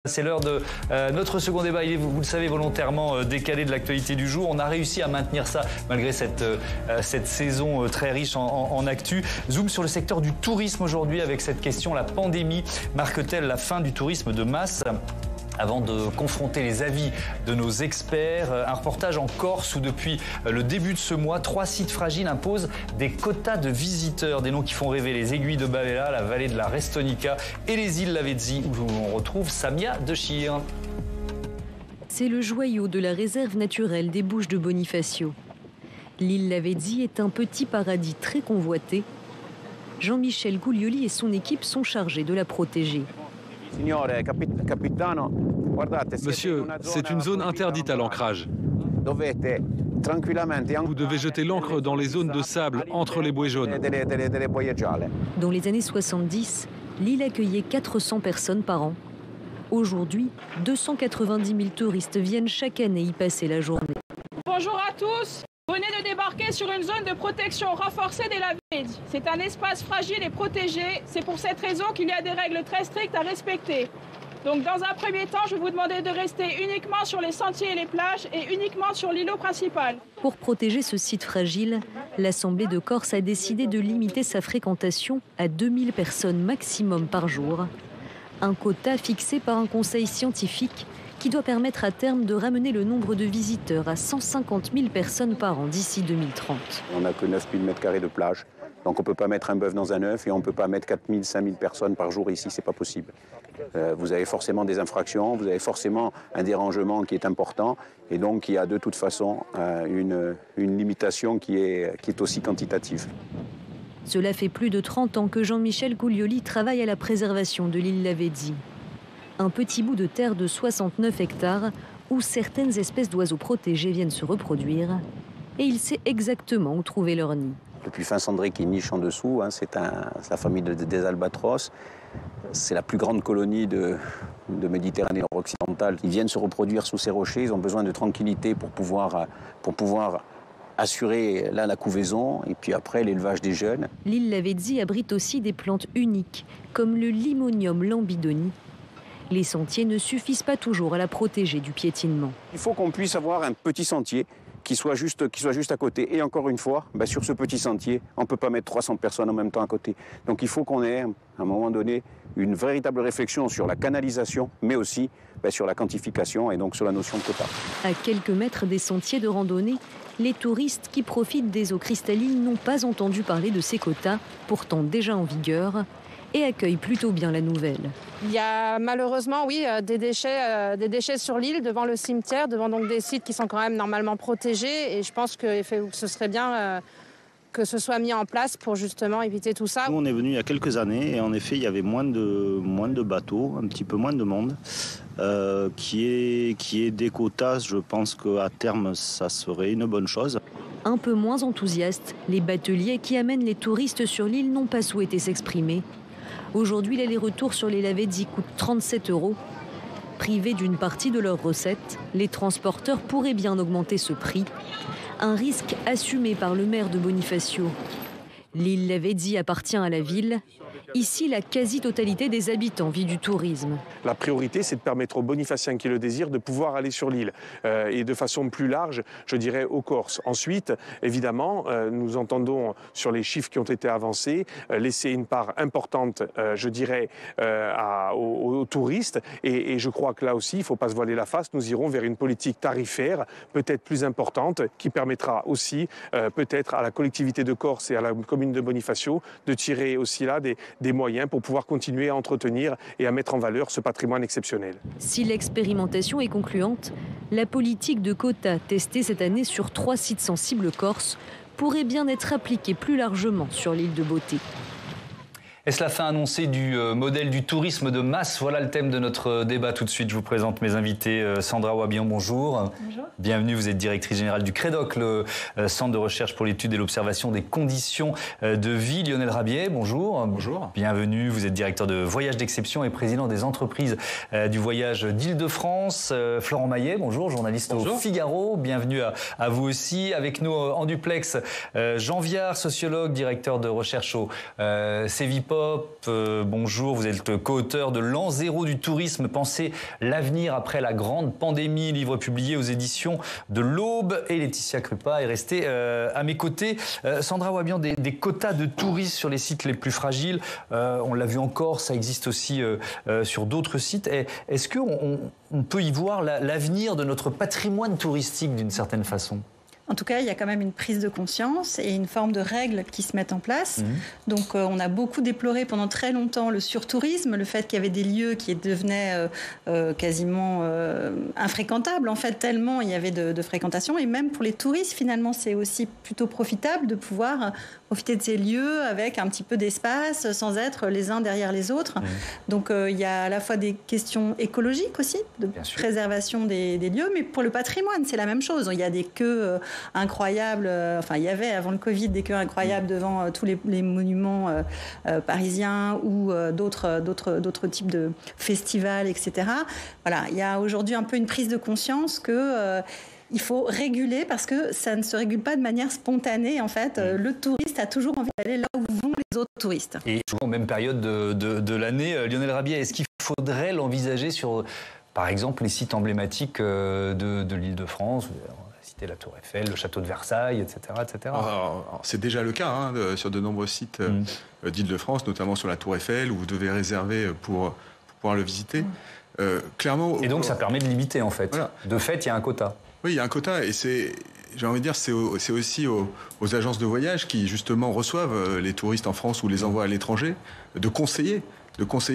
C'est l'heure de notre second débat. Il est, vous le savez, volontairement décalé de l'actualité du jour. On a réussi à maintenir ça malgré cette saison très riche en actu. Zoom sur le secteur du tourisme aujourd'hui avec cette question. La pandémie marque-t-elle la fin du tourisme de masse ? Avant de confronter les avis de nos experts, un reportage en Corse où depuis le début de ce mois, 3 sites fragiles imposent des quotas de visiteurs. Des noms qui font rêver: les Aiguilles de Bavela, la vallée de la Restonica et les îles Lavezzi où on retrouve Samia de Chir. C'est le joyau de la réserve naturelle des Bouches de Bonifacio. L'île Lavezzi est un petit paradis très convoité. Jean-Michel Guglioli et son équipe sont chargés de la protéger. Monsieur, c'est une zone interdite à l'ancrage. Vous devez jeter l'ancre dans les zones de sable entre les bouées jaunes. Dans les années 70, l'île accueillait 400 personnes par an. Aujourd'hui, 290 000 touristes viennent chaque année y passer la journée. Bonjour à tous. Vous venez de débarquer sur une zone de protection renforcée des Lavezzi. C'est un espace fragile et protégé. C'est pour cette raison qu'il y a des règles très strictes à respecter. Donc dans un premier temps, je vais vous demander de rester uniquement sur les sentiers et les plages et uniquement sur l'îlot principal. Pour protéger ce site fragile, l'Assemblée de Corse a décidé de limiter sa fréquentation à 2000 personnes maximum par jour. Un quota fixé par un conseil scientifique qui doit permettre à terme de ramener le nombre de visiteurs à 150 000 personnes par an d'ici 2030. On n'a que 9 000 m² de plage, donc on ne peut pas mettre un bœuf dans un œuf et on ne peut pas mettre 4 000, 5 000 personnes par jour ici, c'est pas possible. Vous avez forcément des infractions, vous avez forcément un dérangement qui est important et donc il y a de toute façon une limitation qui est aussi quantitative. Cela fait plus de 30 ans que Jean-Michel Guglioli travaille à la préservation de l'île Lavezzi. Un petit bout de terre de 69 hectares où certaines espèces d'oiseaux protégés viennent se reproduire. Et il sait exactement où trouver leur nid. Depuis Fin-Cendré qui niche en dessous, c'est la famille des albatros. C'est la plus grande colonie de Méditerranée occidentale. Ils viennent se reproduire sous ces rochers. Ils ont besoin de tranquillité pour pouvoir assurer la couvaison et puis après l'élevage des jeunes. L'île Lavezzi abrite aussi des plantes uniques comme le Limonium lambidoni. Les sentiers ne suffisent pas toujours à la protéger du piétinement. Il faut qu'on puisse avoir un petit sentier qui soit juste à côté. Et encore une fois, sur ce petit sentier, on ne peut pas mettre 300 personnes en même temps à côté. Donc il faut qu'on ait, à un moment donné, une véritable réflexion sur la canalisation, mais aussi sur la quantification et donc sur la notion de quota. À quelques mètres des sentiers de randonnée, les touristes qui profitent des eaux cristallines n'ont pas entendu parler de ces quotas, pourtant déjà en vigueur, et accueillent plutôt bien la nouvelle. Il y a malheureusement, oui, des déchets sur l'île, devant le cimetière, devant donc des sites qui sont quand même normalement protégés. Et je pense que ce serait bien que ce soit mis en place pour justement éviter tout ça. Nous, on est venu il y a quelques années et en effet, il y avait moins de bateaux, un petit peu moins de monde. Qui est des quotas, je pense qu'à terme, ça serait une bonne chose. Un peu moins enthousiastes, les bateliers qui amènent les touristes sur l'île n'ont pas souhaité s'exprimer. Aujourd'hui, l'aller-retour sur les Lavezzi coûte 37 €. Privés d'une partie de leurs recettes, les transporteurs pourraient bien augmenter ce prix. Un risque assumé par le maire de Bonifacio. L'île Lavezzi appartient à la ville. Ici, la quasi-totalité des habitants vit du tourisme. La priorité, c'est de permettre aux Bonifaciens qui le désirent de pouvoir aller sur l'île et de façon plus large, je dirais, aux Corses. Ensuite, évidemment, nous entendons sur les chiffres qui ont été avancés, laisser une part importante, je dirais, aux touristes. Et je crois que là aussi, il ne faut pas se voiler la face. Nous irons vers une politique tarifaire peut-être plus importante qui permettra aussi peut-être à la collectivité de Corse et à la commune de Bonifacio de tirer aussi là des moyens pour pouvoir continuer à entretenir et à mettre en valeur ce patrimoine exceptionnel. Si l'expérimentation est concluante, la politique de quotas testée cette année sur 3 sites sensibles corses pourrait bien être appliquée plus largement sur l'île de Beauté. Est-ce la fin annoncée du modèle du tourisme de masse? Voilà le thème de notre débat. Tout de suite, je vous présente mes invités. Sandra Wabian, bonjour. Bonjour. Bienvenue, vous êtes directrice générale du CREDOC, le Centre de recherche pour l'étude et l'observation des conditions de vie. Lionel Rabier, bonjour. Bonjour. Bienvenue, vous êtes directeur de Voyages d'Exception et président des entreprises du voyage d'Île-de-France. Florent Maillet, bonjour, journaliste au Figaro. Bienvenue à vous aussi. Avec nous en duplex, Jean Viard, sociologue, directeur de recherche au CEVIPOL. Pop, bonjour, vous êtes co-auteur de L'an zéro du tourisme, penser l'avenir après la grande pandémie, livre publié aux éditions de l'Aube. Et Laetitia Krupa est restée à mes côtés. Sandra Wabian, des quotas de touristes sur les sites les plus fragiles, on l'a vu en Corse, ça existe aussi sur d'autres sites. Est-ce qu'on peut y voir l'avenir de notre patrimoine touristique d'une certaine façon ? En tout cas, il y a quand même une prise de conscience et une forme de règles qui se mettent en place. Donc, on a beaucoup déploré pendant très longtemps le surtourisme, le fait qu'il y avait des lieux qui devenaient quasiment infréquentables, en fait, tellement il y avait de fréquentation. Et même pour les touristes, finalement, c'est aussi plutôt profitable de pouvoir profiter de ces lieux avec un petit peu d'espace, sans être les uns derrière les autres. Donc, il y a à la fois des questions écologiques aussi, de préservation des lieux, mais pour le patrimoine, c'est la même chose. Il y a des queues incroyables, enfin il y avait avant le Covid des queues incroyables devant tous les monuments parisiens ou d'autres types de festivals, etc. Voilà, il y a aujourd'hui un peu une prise de conscience que il faut réguler parce que ça ne se régule pas de manière spontanée. En fait, le touriste a toujours envie d'aller là où vont les autres touristes. Et souvent en même période de l'année, Lionel Rabier, est-ce qu'il faudrait l'envisager sur, par exemple, les sites emblématiques de l'Île-de-France ? La Tour Eiffel, le château de Versailles, etc. etc. Alors, c'est déjà le cas sur de nombreux sites d'Île-de-France, notamment sur la Tour Eiffel, où vous devez réserver pour pouvoir le visiter. Clairement. Et donc ça permet de limiter en fait. Voilà. De fait, il y a un quota. Oui, il y a un quota et j'ai envie de dire, c'est aussi aux agences de voyage qui justement reçoivent les touristes en France ou les envoient à l'étranger, de conseiller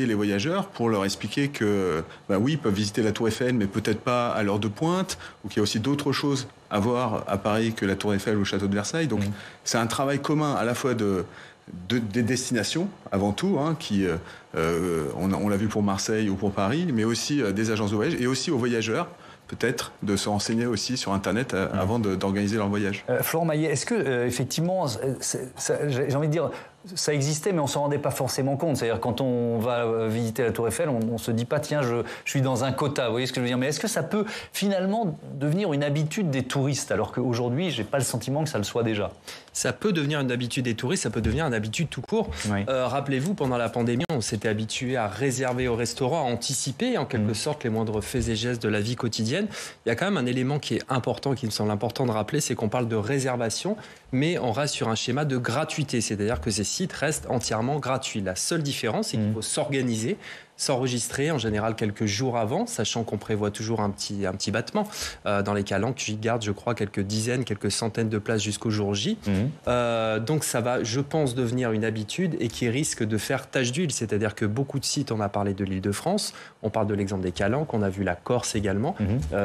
les voyageurs pour leur expliquer que, oui, ils peuvent visiter la Tour Eiffel, mais peut-être pas à l'heure de pointe, ou qu'il y a aussi d'autres choses à voir à Paris que la Tour Eiffel ou le château de Versailles. Donc, c'est un travail commun à la fois des destinations, avant tout, qui, on l'a vu pour Marseille ou pour Paris, mais aussi des agences de voyage, et aussi aux voyageurs, peut-être de se renseigner aussi sur Internet avant d'organiser leur voyage. Florent Maillet, est-ce que, effectivement, j'ai envie de dire, ça existait, mais on ne s'en rendait pas forcément compte. C'est-à-dire, quand on va visiter la Tour Eiffel, on ne se dit pas, tiens, je suis dans un quota. Vous voyez ce que je veux dire ? Mais est-ce que ça peut finalement devenir une habitude des touristes, alors qu'aujourd'hui, je n'ai pas le sentiment que ça le soit déjà ? Ça peut devenir une habitude des touristes, ça peut devenir une habitude tout court. Oui. Rappelez-vous, pendant la pandémie, on s'était habitué à réserver au restaurant, à anticiper en quelque sorte les moindres faits et gestes de la vie quotidienne. Il y a quand même un élément qui est important, qui me semble important de rappeler, c'est qu'on parle de réservation, mais on reste sur un schéma de gratuité, c'est-à-dire que ces sites restent entièrement gratuits. La seule différence, c'est qu'il faut s'organiser, s'enregistrer en général quelques jours avant, sachant qu'on prévoit toujours un petit battement dans les calanques qui gardent, je crois, quelques dizaines, quelques centaines de places jusqu'au jour J. Donc ça va, je pense, devenir une habitude et qui risque de faire tache d'huile. C'est-à-dire que beaucoup de sites, on a parlé de l'Île-de-France, on parle de l'exemple des calanques, on a vu la Corse également.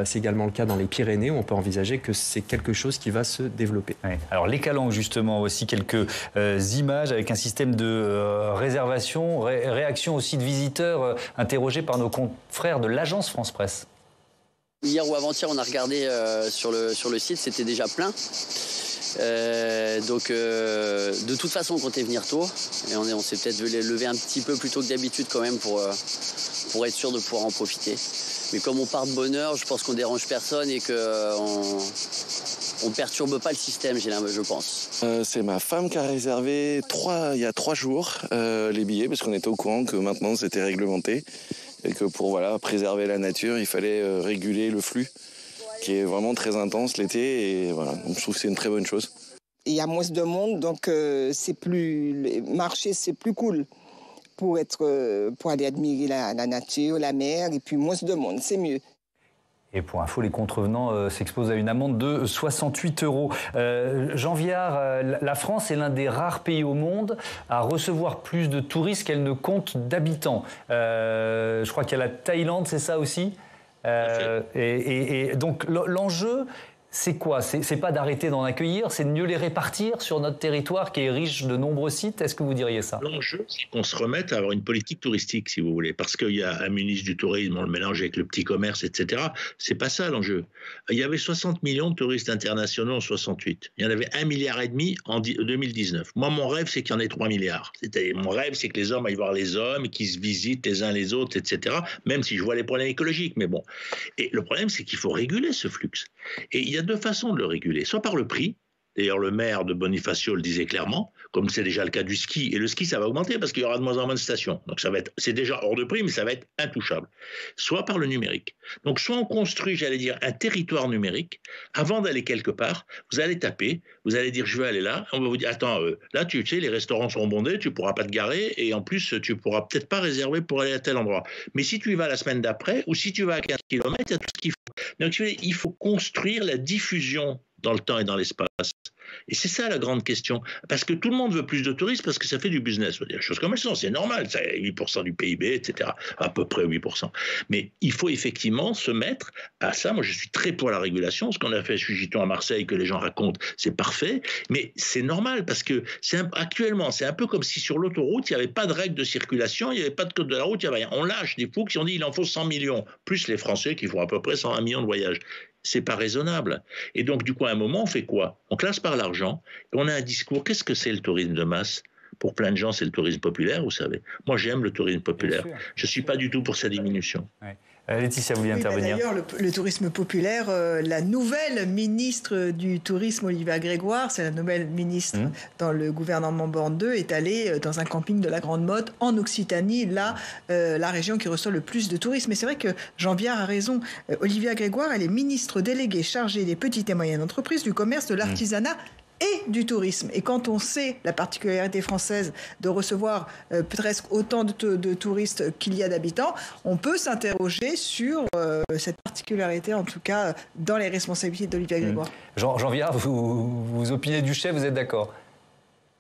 C'est également le cas dans les Pyrénées où on peut envisager que c'est quelque chose qui va se développer. Oui. Alors les calanques, justement, aussi quelques images avec un système de réservation, réaction aussi de visiteurs interrogés par nos confrères de l'agence France Presse. Hier ou avant-hier, on a regardé sur le site, c'était déjà plein. Donc de toute façon, on comptait venir tôt. Et on s'est peut-être levé un petit peu plus tôt que d'habitude quand même pour être sûr de pouvoir en profiter. Mais comme on part de bonne heure, je pense qu'on dérange personne et qu'on perturbe pas le système, je pense. C'est ma femme qui a réservé il y a 3 jours les billets parce qu'on était au courant que maintenant c'était réglementé et que pour préserver la nature, il fallait réguler le flux qui est vraiment très intense l'été et voilà. Donc je trouve que c'est une très bonne chose. Il y a moins de monde, donc marcher c'est plus cool pour aller admirer la nature, la mer et puis moins de monde, c'est mieux. Et pour info, les contrevenants s'exposent à une amende de 68 €. Jean Viard, la France est l'un des rares pays au monde à recevoir plus de touristes qu'elle ne compte d'habitants. Je crois qu'il y a la Thaïlande, c'est ça aussi ? Et donc l'enjeu, c'est quoi ? C'est pas d'arrêter d'en accueillir, c'est de mieux les répartir sur notre territoire qui est riche de nombreux sites. Est-ce que vous diriez ça ? L'enjeu, c'est qu'on se remette à avoir une politique touristique, si vous voulez, parce qu'il y a un ministre du tourisme, on le mélange avec le petit commerce, etc. C'est pas ça l'enjeu. Il y avait 60 millions de touristes internationaux en 68. Il y en avait 1,5 milliard en 2019. Moi, mon rêve, c'est qu'il y en ait 3 milliards. Mon rêve, c'est que les hommes aillent voir les hommes, qu'ils se visitent les uns les autres, etc. Même si je vois les problèmes écologiques, mais bon. Et le problème, c'est qu'il faut réguler ce flux. Et il y a 2 façons de le réguler, soit par le prix. D'ailleurs, le maire de Bonifacio le disait clairement, comme c'est déjà le cas du ski. Et le ski, ça va augmenter parce qu'il y aura de moins en moins de stations. Donc c'est déjà hors de prix, mais ça va être intouchable. Soit par le numérique. Donc soit on construit, j'allais dire, un territoire numérique. Avant d'aller quelque part, vous allez taper, vous allez dire je veux aller là. On va vous dire attends, là tu sais, les restaurants sont bondés, tu pourras pas te garer et en plus tu pourras peut-être pas réserver pour aller à tel endroit. Mais si tu y vas la semaine d'après ou si tu vas à 15 km, il y a tout ce qu'il faut. Donc il faut construire la diffusion dans le temps et dans l'espace. Et c'est ça la grande question. Parce que tout le monde veut plus de touristes parce que ça fait du business. Faut dire les choses comme elles sont, c'est normal. C'est 8% du PIB, etc. À peu près 8%. Mais il faut effectivement se mettre à ça. Moi, je suis très pour la régulation. Ce qu'on a fait chez Giton à Marseille, que les gens racontent, c'est parfait. Mais c'est normal parce que actuellement, c'est un peu comme si sur l'autoroute, il n'y avait pas de règles de circulation, il n'y avait pas de code de la route, il n'y avait rien. On lâche des fous qui ont dit il en faut 100 millions, plus les Français qui font à peu près 101 millions de voyages. C'est pas raisonnable. Et donc, du coup, à un moment, on fait quoi? On classe par l'argent et on a un discours. Qu'est-ce que c'est le tourisme de masse? Pour plein de gens, c'est le tourisme populaire, vous savez. Moi, j'aime le tourisme populaire. Je ne suis pas du tout pour sa diminution. Ouais. Laetitia, vous vouliez intervenir. D'ailleurs, le tourisme populaire, la nouvelle ministre du tourisme, Olivia Grégoire, c'est la nouvelle ministre dans le gouvernement Borne 2, est allée dans un camping de la Grande Motte en Occitanie, là, la région qui reçoit le plus de touristes. Mais c'est vrai que Jean Viard a raison. Olivia Grégoire, elle est ministre déléguée chargée des petites et moyennes entreprises, du commerce, de l'artisanat et du tourisme. Et quand on sait la particularité française de recevoir presque autant de touristes qu'il y a d'habitants, on peut s'interroger sur cette particularité, en tout cas dans les responsabilités d'Olivia Grégoire. Jean Viard, vous opinez du chef, vous êtes d'accord?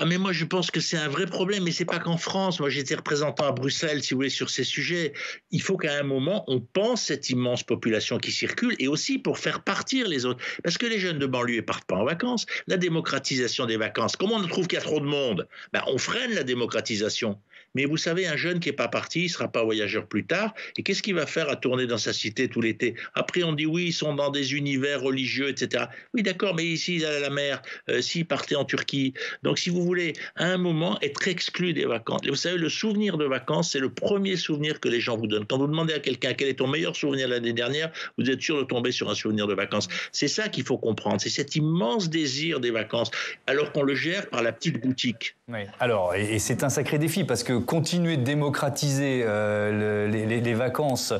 Ah mais moi je pense que c'est un vrai problème, mais c'est pas qu'en France. Moi j'étais représentant à Bruxelles, si vous voulez, sur ces sujets. Il faut qu'à un moment on pense cette immense population qui circule et aussi pour faire partir les autres. Parce que les jeunes de banlieue ne partent pas en vacances. La démocratisation des vacances, comment on trouve qu'il y a trop de monde? On freine la démocratisation. Mais vous savez, un jeune qui n'est pas parti, il ne sera pas voyageur plus tard. Et qu'est-ce qu'il va faire à tourner dans sa cité tout l'été? Après, on dit oui, ils sont dans des univers religieux, etc. Oui, d'accord, mais ici, ils allaient à la mer, s'ils partaient en Turquie. Donc, si vous voulez, à un moment, être exclu des vacances. Et vous savez, le souvenir de vacances, c'est le premier souvenir que les gens vous donnent. Quand vous demandez à quelqu'un quel est ton meilleur souvenir l'année dernière, vous êtes sûr de tomber sur un souvenir de vacances. C'est ça qu'il faut comprendre. C'est cet immense désir des vacances, alors qu'on le gère par la petite boutique. Oui. Alors, et c'est un sacré défi parce que continuer de démocratiser les vacances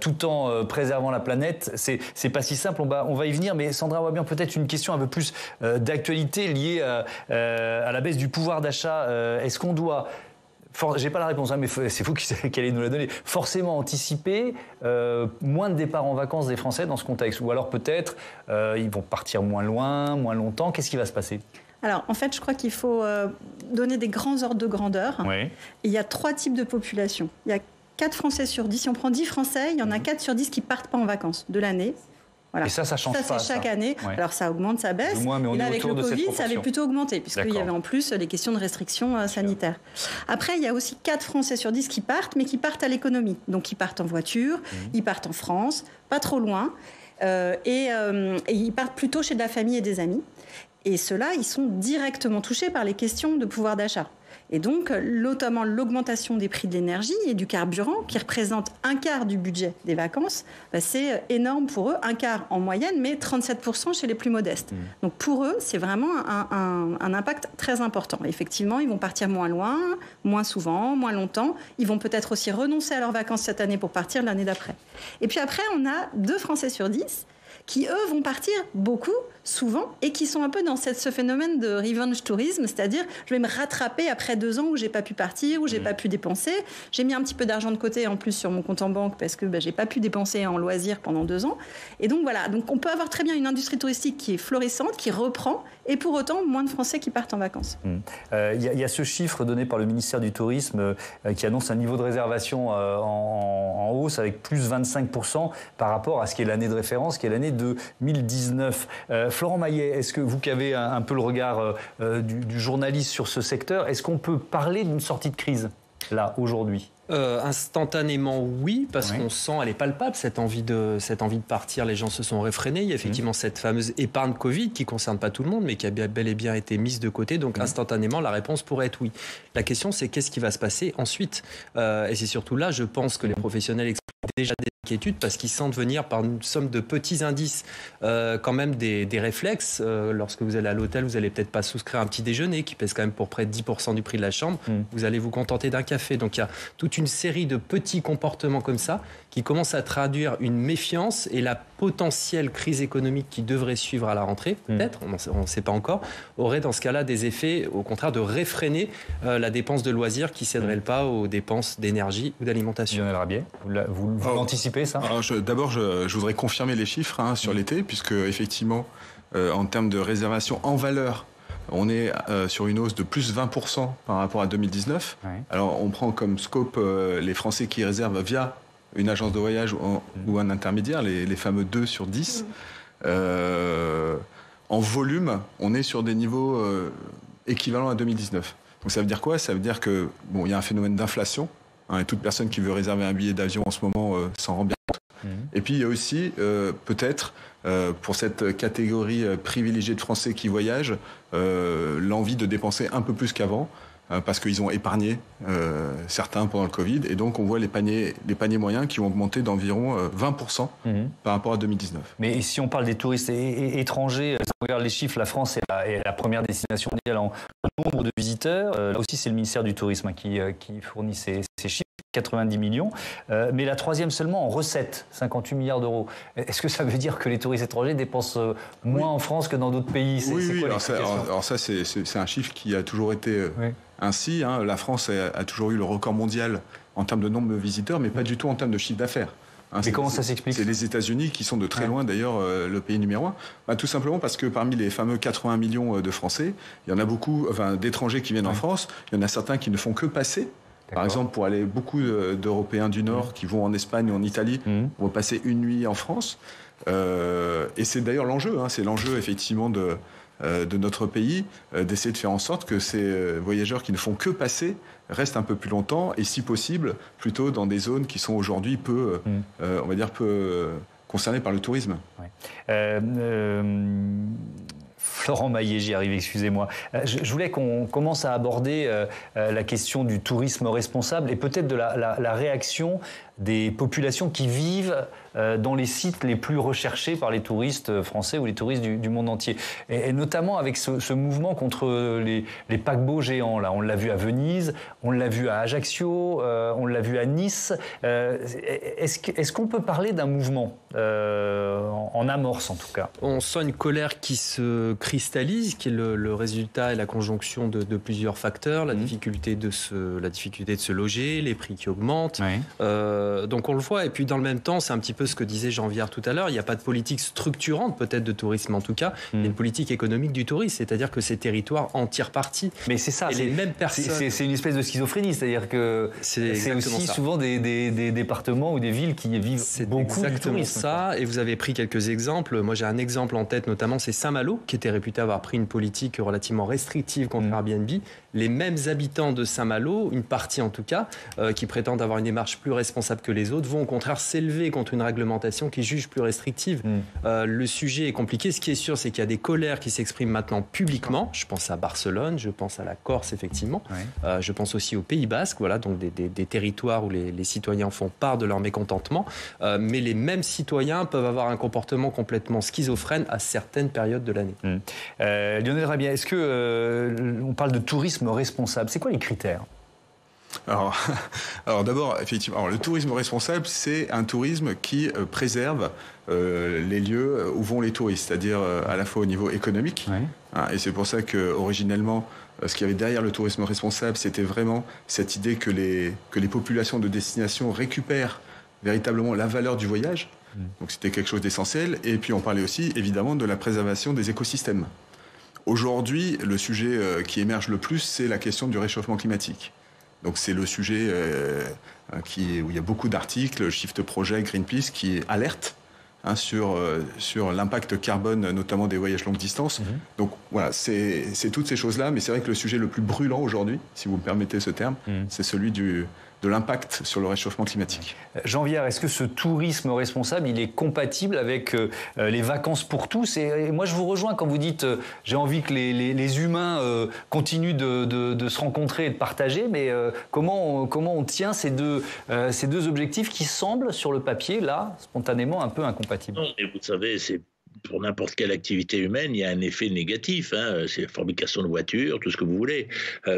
tout en préservant la planète, c'est pas si simple. On va y venir, mais Sandra Wabian, peut-être une question un peu plus d'actualité liée à la baisse du pouvoir d'achat. Est-ce qu'on doit... J'ai pas la réponse, mais c'est vous qui allez nous la donner. Forcément anticiper moins de départs en vacances des Français dans ce contexte, ou alors peut-être ils vont partir moins loin, moins longtemps. Qu'est-ce qui va se passer? Alors, en fait, je crois qu'il faut donner des grands ordres de grandeur. Oui. Il y a 3 types de population. Il y a 4 Français sur 10. Si on prend 10 Français, il y en a 4 sur 10 qui ne partent pas en vacances de l'année. Voilà. Et ça change pas. Ça, c'est chaque année. Ouais. Alors, ça augmente, ça baisse. Moins, mais on et là, est avec le Covid, ça avait plutôt augmenté, puisqu'il y avait en plus les questions de restrictions sanitaires. Après, il y a aussi 4 Français sur 10 qui partent, mais qui partent à l'économie. Donc, ils partent en voiture, ils partent en France, pas trop loin, et ils partent plutôt chez de la famille et des amis. Et ceux-là, ils sont directement touchés par les questions de pouvoir d'achat. Et donc, notamment l'augmentation des prix de l'énergie et du carburant, qui représente un quart du budget des vacances, c'est énorme pour eux, un quart en moyenne, mais 37% chez les plus modestes. Donc pour eux, c'est vraiment un impact très important. Effectivement, ils vont partir moins loin, moins souvent, moins longtemps. Ils vont peut-être aussi renoncer à leurs vacances cette année pour partir l'année d'après. Et puis après, on a 2 Français sur 10 qui, eux, vont partir beaucoup, souvent, et qui sont un peu dans ce phénomène de revenge tourisme, c'est-à-dire je vais me rattraper après 2 ans où j'ai pas pu partir, où j'ai pas pu dépenser. J'ai mis un petit peu d'argent de côté en plus sur mon compte en banque parce que j'ai pas pu dépenser en loisirs pendant 2 ans. Et donc voilà, donc on peut avoir très bien une industrie touristique qui est florissante, qui reprend, et pour autant moins de Français qui partent en vacances. Il y a ce chiffre donné par le ministère du Tourisme qui annonce un niveau de réservation en hausse avec plus 25% par rapport à ce qui est l'année de référence, qui est l'année 2019. Florent Maillet, est-ce que vous qui avez un peu le regard du journaliste sur ce secteur, est-ce qu'on peut parler d'une sortie de crise, là, aujourd'hui ? Instantanément, oui, parce qu'on sent, elle est palpable, cette envie de partir. Les gens se sont réfrénés. Il y a effectivement cette fameuse épargne Covid qui ne concerne pas tout le monde, mais qui a bel et bien été mise de côté. Donc, instantanément, la réponse pourrait être oui. La question, c'est qu'est-ce qui va se passer ensuite ? Et c'est surtout là, je pense que les professionnels expliquent déjà des inquiétude parce qu'ils sentent venir par une somme de petits indices quand même des réflexes. Lorsque vous allez à l'hôtel, vous n'allez peut-être pas souscrire un petit déjeuner qui pèse quand même pour près de 10% du prix de la chambre. Vous allez vous contenter d'un café. Donc il y a toute une série de petits comportements comme ça qui commencent à traduire une méfiance et la potentielle crise économique qui devrait suivre à la rentrée, peut-être, on ne sait pas encore, aurait dans ce cas-là des effets, au contraire, de réfréner la dépense de loisirs qui ne céderait pas aux dépenses d'énergie ou d'alimentation. Lionel Rabier, vous l'anticipez ça? D'abord, je voudrais confirmer les chiffres sur l'été, puisque effectivement, en termes de réservation en valeur, on est sur une hausse de plus 20% par rapport à 2019. Ouais. Alors, on prend comme scope les Français qui réservent via une agence de voyage ou un intermédiaire, les fameux 2 sur 10. En volume, on est sur des niveaux équivalents à 2019. Donc ça veut dire quoi? Ça veut dire que il y a un phénomène d'inflation. Et toute personne qui veut réserver un billet d'avion en ce moment s'en rend bien compte. Et puis il y a aussi peut-être pour cette catégorie privilégiée de Français qui voyagent l'envie de dépenser un peu plus qu'avant. Parce qu'ils ont épargné certains pendant le Covid. Et donc, on voit les paniers moyens qui ont augmenté d'environ 20% par rapport à 2019. Mais si on parle des touristes étrangers, si on regarde les chiffres, la France est la première destination mondiale en nombre de visiteurs. Là aussi, c'est le ministère du Tourisme qui fournit ces chiffres. 90 millions, mais la troisième seulement en recettes, 58 milliards d'euros. Est-ce que ça veut dire que les touristes étrangers dépensent moins en France que dans d'autres pays? Oui. Alors ça, c'est un chiffre qui a toujours été ainsi. La France a toujours eu le record mondial en termes de nombre de visiteurs, mais pas du tout en termes de chiffre d'affaires. Mais comment ça s'explique? C'est les États-Unis qui sont de très loin d'ailleurs le pays numéro 1. Tout simplement parce que parmi les fameux 80 millions de Français, il y en a beaucoup d'étrangers qui viennent en France. Il y en a certains qui ne font que passer. Par exemple, pour aller beaucoup d'Européens du Nord qui vont en Espagne ou en Italie, vont passer une nuit en France. Et c'est d'ailleurs l'enjeu. C'est l'enjeu effectivement de notre pays, d'essayer de faire en sorte que ces voyageurs qui ne font que passer restent un peu plus longtemps et si possible plutôt dans des zones qui sont aujourd'hui peu concernées par le tourisme. Florent Maillet, j'y arrive, excusez-moi. Je voulais qu'on commence à aborder la question du tourisme responsable et peut-être de la réaction des populations qui vivent dans les sites les plus recherchés par les touristes français ou les touristes du monde entier. Et notamment avec ce mouvement contre les paquebots géants. Là. On l'a vu à Venise, on l'a vu à Ajaccio, on l'a vu à Nice. Est-ce qu'on peut parler d'un mouvement en amorce en tout cas? On sent une colère qui se cristallise, qui est le résultat et la conjonction de plusieurs facteurs. La difficulté de se loger, les prix qui augmentent. Donc on le voit, et puis dans le même temps, c'est un petit peu ce que disait Jean Viard tout à l'heure, il n'y a pas de politique structurante peut-être de tourisme en tout cas, il y a une politique économique du tourisme, c'est-à-dire que ces territoires en tirent parti. Mais c'est ça, les mêmes personnes. C'est une espèce de schizophrénie, c'est-à-dire que c'est aussi souvent des départements ou des villes qui vivent beaucoup du tourisme. Ça, et vous avez pris quelques exemples. Moi j'ai un exemple en tête notamment, c'est Saint-Malo, qui était réputé avoir pris une politique relativement restrictive contre Airbnb. Les mêmes habitants de Saint-Malo, une partie en tout cas, qui prétendent avoir une démarche plus responsable que les autres, vont au contraire s'élever contre une réglementation qui juge plus restrictive. Le sujet est compliqué. Ce qui est sûr, c'est qu'il y a des colères qui s'expriment maintenant publiquement. Je pense à Barcelone, je pense à la Corse, effectivement. Je pense aussi au Pays Basque, voilà, donc des territoires où les citoyens font part de leur mécontentement. Mais les mêmes citoyens peuvent avoir un comportement complètement schizophrène à certaines périodes de l'année. Lionel Rabier, est-ce qu'on parle de tourisme responsable? C'est quoi les critères? Alors d'abord, effectivement, le tourisme responsable, c'est un tourisme qui préserve les lieux où vont les touristes, c'est-à-dire à la fois au niveau économique. Et c'est pour ça que originellement, ce qu'il y avait derrière le tourisme responsable, c'était vraiment cette idée que les populations de destination récupèrent véritablement la valeur du voyage. Donc c'était quelque chose d'essentiel. Et puis on parlait aussi évidemment de la préservation des écosystèmes. Aujourd'hui, le sujet qui émerge le plus, c'est la question du réchauffement climatique. Donc c'est le sujet où il y a beaucoup d'articles, Shift Project, Greenpeace, qui alertent sur l'impact carbone, notamment des voyages longue distance. Donc voilà, c'est toutes ces choses-là, mais c'est vrai que le sujet le plus brûlant aujourd'hui, si vous me permettez ce terme, c'est celui du de l'impact sur le réchauffement climatique. Jean Viard, est-ce que ce tourisme responsable, il est compatible avec les vacances pour tous? Et moi, je vous rejoins quand vous dites j'ai envie que les humains continuent de se rencontrer et de partager, mais comment on tient ces deux objectifs qui semblent, sur le papier, là, spontanément, un peu incompatibles? Non, mais vous savez, c'est... Pour n'importe quelle activité humaine, il y a un effet négatif. C'est la fabrication de voitures, tout ce que vous voulez.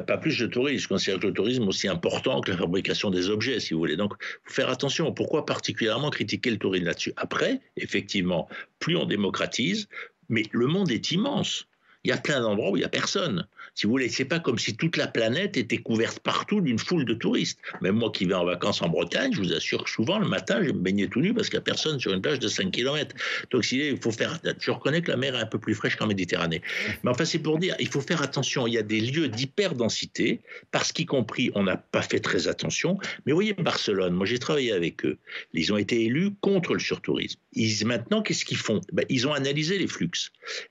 Pas plus de tourisme. Je considère que le tourisme est aussi important que la fabrication des objets, si vous voulez. Donc, il faut faire attention. Pourquoi particulièrement critiquer le tourisme là-dessus? Après, effectivement, plus on démocratise, mais le monde est immense. Il y a plein d'endroits où il n'y a personne. Si vous voulez, c'est pas comme si toute la planète était couverte partout d'une foule de touristes. Même moi qui vais en vacances en Bretagne, je vous assure que souvent, le matin, je vais me baigner tout nu parce qu'il n'y a personne sur une plage de 5 km. Donc, il faut faire... Je reconnais que la mer est un peu plus fraîche qu'en Méditerranée. Mais enfin, c'est pour dire, il faut faire attention. Il y a des lieux d'hyperdensité parce qu'y compris, on n'a pas fait très attention. Mais vous voyez, Barcelone, moi j'ai travaillé avec eux. Ils ont été élus contre le surtourisme. Maintenant, qu'est-ce qu'ils font? Ils ont analysé les flux.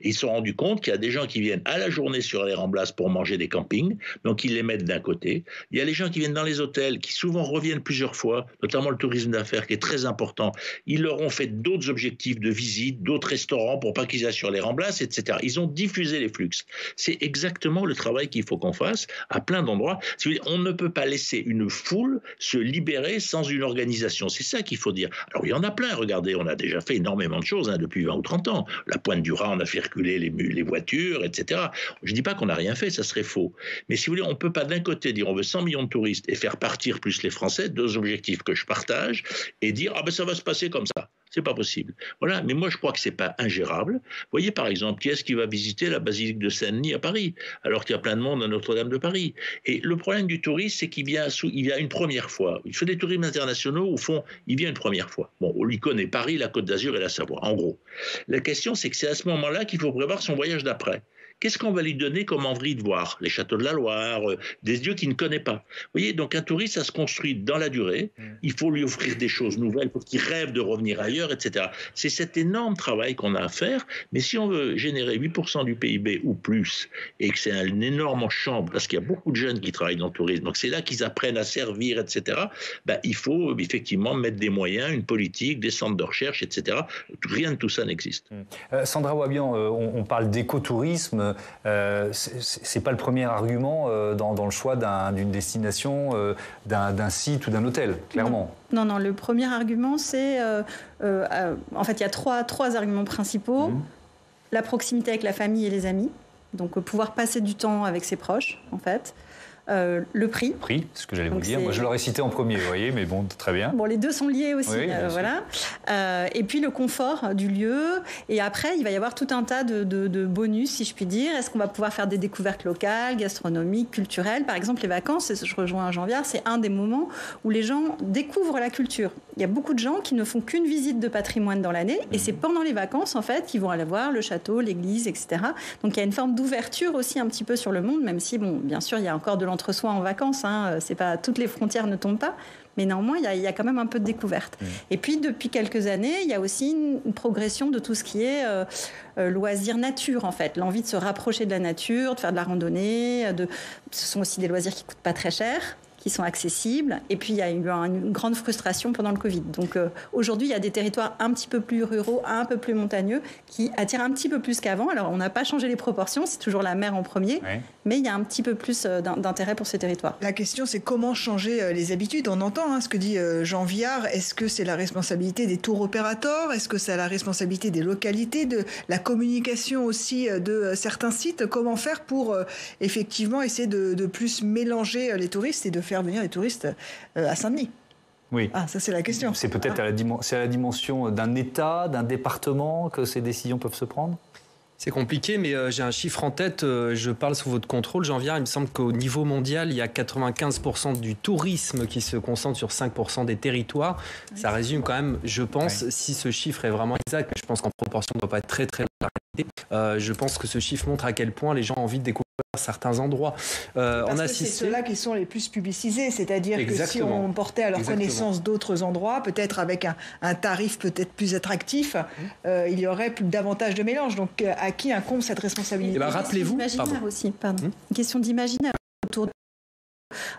Et ils se sont rendus compte qu'il y a des gens qui viennent à la journée sur les Ramblas pour manger des campings, donc ils les mettent d'un côté. Il y a les gens qui viennent dans les hôtels, qui souvent reviennent plusieurs fois, notamment le tourisme d'affaires qui est très important. Ils leur ont fait d'autres objectifs de visite, d'autres restaurants pour pas qu'ils aient sur les Ramblas, etc. Ils ont diffusé les flux. C'est exactement le travail qu'il faut qu'on fasse à plein d'endroits. On ne peut pas laisser une foule se libérer sans une organisation. C'est ça qu'il faut dire. Alors il y en a plein, regardez, on a déjà fait énormément de choses depuis 20 ou 30 ans. La Pointe du Raz, on a fait reculer les voitures, etc. Je ne dis pas qu'on n'a rien fait, ça serait faux. Mais si vous voulez, on ne peut pas d'un côté dire on veut 100 millions de touristes et faire partir plus les Français, deux objectifs que je partage, et dire ça va se passer comme ça. C'est pas possible. Voilà. Mais moi, je crois que c'est pas ingérable. Vous voyez, par exemple, qui est-ce qui va visiter la basilique de Saint-Denis à Paris, alors qu'il y a plein de monde à Notre-Dame de Paris? Et le problème du tourisme, c'est qu'il vient une première fois. Il fait des tourismes internationaux, au fond, il vient une première fois. Bon, on lui connaît Paris, la Côte d'Azur et la Savoie, en gros. La question, c'est que c'est à ce moment-là qu'il faut prévoir son voyage d'après. Qu'est-ce qu'on va lui donner comme envie de voir? Les châteaux de la Loire, des lieux qu'il ne connaît pas. Vous voyez, donc un touriste, ça se construit dans la durée. Il faut lui offrir des choses nouvelles pour qu'il rêve de revenir ailleurs, etc. C'est cet énorme travail qu'on a à faire. Mais si on veut générer 8% du PIB ou plus, et que c'est un énorme champ, parce qu'il y a beaucoup de jeunes qui travaillent dans le tourisme, donc c'est là qu'ils apprennent à servir, etc., il faut effectivement mettre des moyens, une politique, des centres de recherche, etc. Rien de tout ça n'existe. Sandra Wabian, on parle d'écotourisme. C'est pas le premier argument dans le choix d'une destination, d'un site ou d'un hôtel, clairement. Non, le premier argument, c'est... en fait, il y a trois arguments principaux. La proximité avec la famille et les amis. Donc, pouvoir passer du temps avec ses proches, en fait. Le prix. Le prix, c'est ce que j'allais vous dire. Moi, je l'aurais cité en premier, vous voyez, mais bon, très bien. Bon, les deux sont liés aussi, oui, voilà. Et puis le confort du lieu. Et après, il va y avoir tout un tas de bonus, si je puis dire. Est-ce qu'on va pouvoir faire des découvertes locales, gastronomiques, culturelles? Par exemple, les vacances, je rejoins Jean Viard, c'est un des moments où les gens découvrent la culture. Il y a beaucoup de gens qui ne font qu'une visite de patrimoine dans l'année. Et c'est pendant les vacances, en fait, qu'ils vont aller voir le château, l'église, etc. Donc, il y a une forme d'ouverture aussi un petit peu sur le monde, même si, bon, bien sûr, il y a encore de l'entre-soi en vacances. C'est pas, toutes les frontières ne tombent pas. Mais néanmoins, il y a quand même un peu de découverte. Et puis, depuis quelques années, il y a aussi une progression de tout ce qui est loisirs nature, en fait. L'envie de se rapprocher de la nature, de faire de la randonnée. Ce sont aussi des loisirs qui ne coûtent pas très cher, qui sont accessibles. Et puis, il y a eu une grande frustration pendant le Covid. Donc, aujourd'hui, il y a des territoires un petit peu plus ruraux, un peu plus montagneux, qui attirent un petit peu plus qu'avant. Alors, on n'a pas changé les proportions, c'est toujours la mer en premier, mais il y a un petit peu plus d'intérêt pour ces territoires. La question, c'est comment changer les habitudes. On entend ce que dit Jean Viard. Est-ce que c'est la responsabilité des tours opérateurs? Est-ce que c'est la responsabilité des localités, de la communication aussi de certains sites? Comment faire pour effectivement essayer de plus mélanger les touristes et de faire venir les touristes à Saint-Denis? Oui. Ça, c'est la question. C'est peut-être à la dimension d'un État, d'un département que ces décisions peuvent se prendre? C'est compliqué, mais j'ai un chiffre en tête. Je parle sous votre contrôle, Jean Viard. Il me semble qu'au niveau mondial, il y a 95% du tourisme qui se concentre sur 5% des territoires. Ça résume quand même, je pense, si ce chiffre est vraiment exact, mais je pense qu'en proportion, ne doit pas être très, très la réalité. Je pense que ce chiffre montre à quel point les gens ont envie de découvrir certains endroits. Parce que c'est ceux-là qui sont les plus publicisés, c'est-à-dire que si on portait à leur connaissance d'autres endroits, peut-être avec un tarif peut-être plus attractif, il y aurait davantage de mélange. Donc à qui incombe cette responsabilité? Rappelez-vous, aussi, une question d'imaginaire autour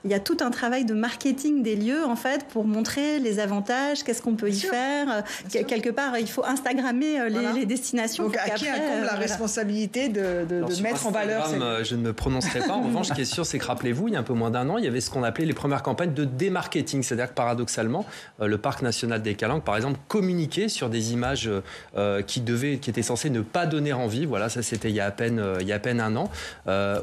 Il y a tout un travail de marketing des lieux, en fait, pour montrer les avantages, qu'est-ce qu'on peut y faire. Quelque part, il faut Instagrammer les destinations. Donc, à qui incombe la responsabilité de mettre en valeur Je ne me prononcerai pas. En revanche, ce qui est sûr, c'est que, rappelez-vous, il y a un peu moins d'un an, il y avait ce qu'on appelait les premières campagnes de démarketing. C'est-à-dire que, paradoxalement, le parc national des Calanques, par exemple, communiquait sur des images qui étaient censées ne pas donner envie. Voilà, ça, c'était il y a à peine un an.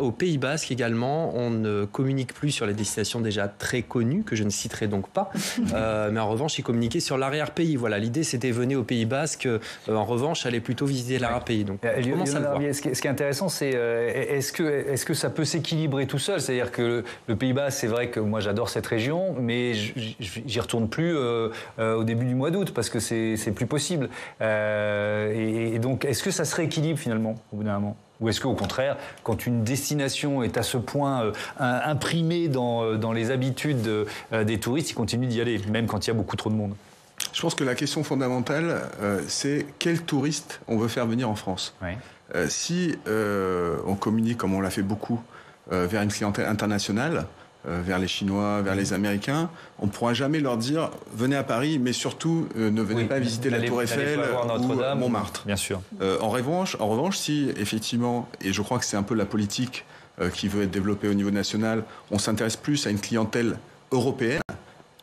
Au Pays Basque, également, on ne communique plus sur les destinations déjà très connues, que je ne citerai donc pas. Mais en revanche, ils communiquaient sur l'arrière-pays. Voilà, l'idée, c'était venez au Pays Basque. En revanche, allez plutôt visiter l'arrière-pays. Donc, ce qui est intéressant, c'est est-ce que ça peut s'équilibrer tout seul? C'est-à-dire que le Pays Basque, c'est vrai que moi, j'adore cette région, mais j'y retourne plus au début du mois d'août parce que c'est plus possible. Et donc, est-ce que ça se rééquilibre finalement au bout d'un moment? Ou est-ce qu'au contraire, quand une destination est à ce point imprimée dans les habitudes des touristes, ils continuent d'y aller, même quand il y a beaucoup trop de monde? Je pense que la question fondamentale, c'est quel touriste on veut faire venir en France. Si on communique, comme on l'a fait beaucoup, vers une clientèle internationale, vers les Chinois, vers les Américains, on ne pourra jamais leur dire « venez à Paris, mais surtout ne venez pas visiter la Tour Eiffel ou Montmartre ». Bien sûr. En revanche, si effectivement, et je crois que c'est un peu la politique qui veut être développée au niveau national, on s'intéresse plus à une clientèle européenne,